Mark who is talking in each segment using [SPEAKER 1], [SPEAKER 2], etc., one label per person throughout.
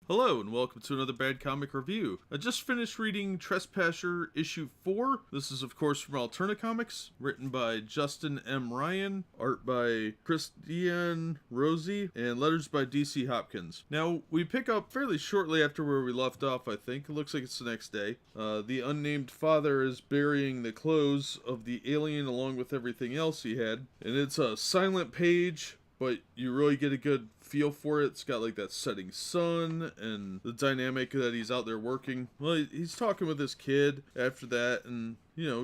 [SPEAKER 1] Hello and welcome to another Bad Comic Review. I just finished reading Trespasser issue 4. This is of course from Alterna Comics, written by Justin M. Ryan, art by Christian Rosie, and letters by DC Hopkins. Now, we pick up fairly shortly after where we left off, I think. It looks like it's the next day. The unnamed father is burying the clothes of the alien along with everything else he had, and it's a silent page, but you really get a good feel for it. It's got like that setting sun and the dynamic that he's out there working. Well, he's talking with his kid after that, and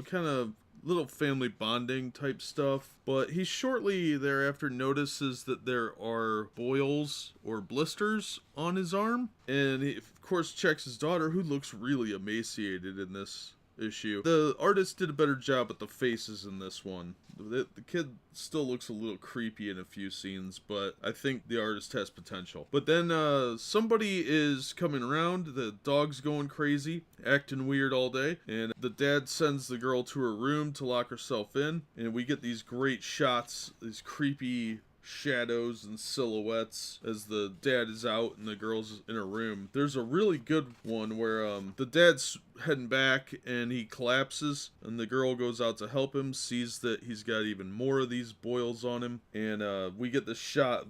[SPEAKER 1] kind of little family bonding type stuff. But he shortly thereafter notices that there are boils or blisters on his arm, and he of course checks his daughter, who looks really emaciated in this issue. The artist did a better job with the faces in this one. The kid still looks a little creepy in a few scenes, but I think the artist has potential. But then somebody is coming around, the dog's going crazy, acting weird all day, and the dad sends the girl to her room to lock herself in, and we get these great shots, these creepy shadows and silhouettes as the dad is out and the girl's in her room. There's a really good one where the dad's heading back and he collapses, and the girl goes out to help him, sees that he's got even more of these boils on him, and we get the shot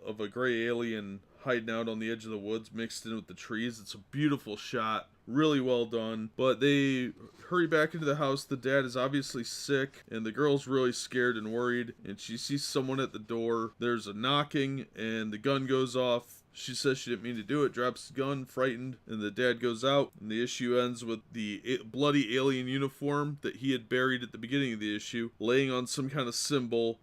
[SPEAKER 1] of a gray alien hiding out on the edge of the woods mixed in with the trees. It's a beautiful shot, really well done. But they hurry back into the house. The dad is obviously sick, and the girl's really scared and worried, and she sees someone at the door. There's a knocking, and the gun goes off. She says she didn't mean to do it, drops the gun, frightened, and the dad goes out, and the issue ends with the bloody alien uniform that he had buried at the beginning of the issue, laying on some kind of symbol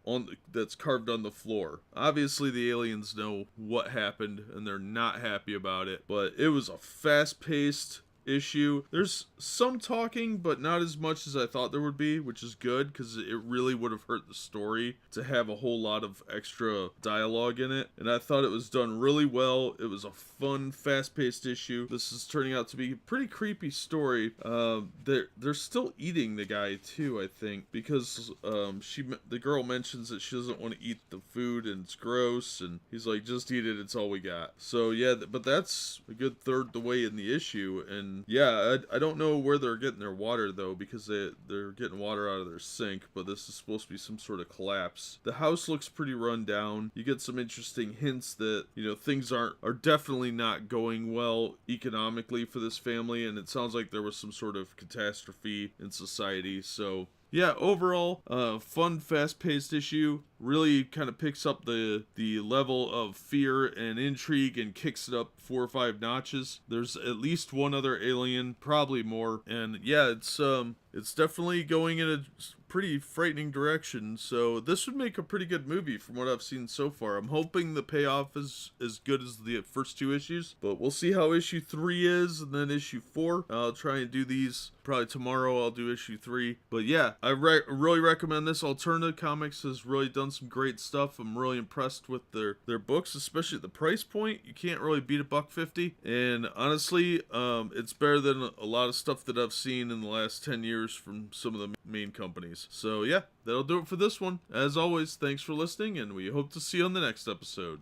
[SPEAKER 1] that's carved on the floor. Obviously, the aliens know what happened, and they're not happy about it, but it was a fast-paced issue. There's some talking, but not as much as I thought there would be, which is good, because it really would have hurt the story to have a whole lot of extra dialogue in it, and I thought it was done really well. It was a fun, fast-paced issue. This is turning out to be a pretty creepy story. They're still eating the guy too, I think, because the girl mentions that she doesn't want to eat the food and it's gross, and he's like, just eat it, it's all we got. So yeah, but that's a good third the way in the issue, and yeah, I don't know where they're getting their water though, because they're getting water out of their sink, but this is supposed to be some sort of collapse. The house looks pretty run down. You get some interesting hints that things are definitely not going well economically for this family, and it sounds like there was some sort of catastrophe in society. So yeah, overall, fun, fast-paced issue. Really kind of picks up the level of fear and intrigue and kicks it up 4 or 5 notches. There's at least one other alien, probably more, and yeah, it's definitely going in a pretty frightening direction. So this would make a pretty good movie from what I've seen so far. I'm hoping the payoff is as good as the first 2 issues, but we'll see how issue 3 is, and then issue 4. I'll try and do these probably tomorrow. I'll do issue 3, but yeah, I really recommend this. Alterna Comics has really done some great stuff. I'm really impressed with their books, especially at the price point. You can't really beat $1.50, and honestly, it's better than a lot of stuff that I've seen in the last 10 years from some of the main companies. So yeah, that'll do it for this one. As always, thanks for listening, and we hope to see you on the next episode.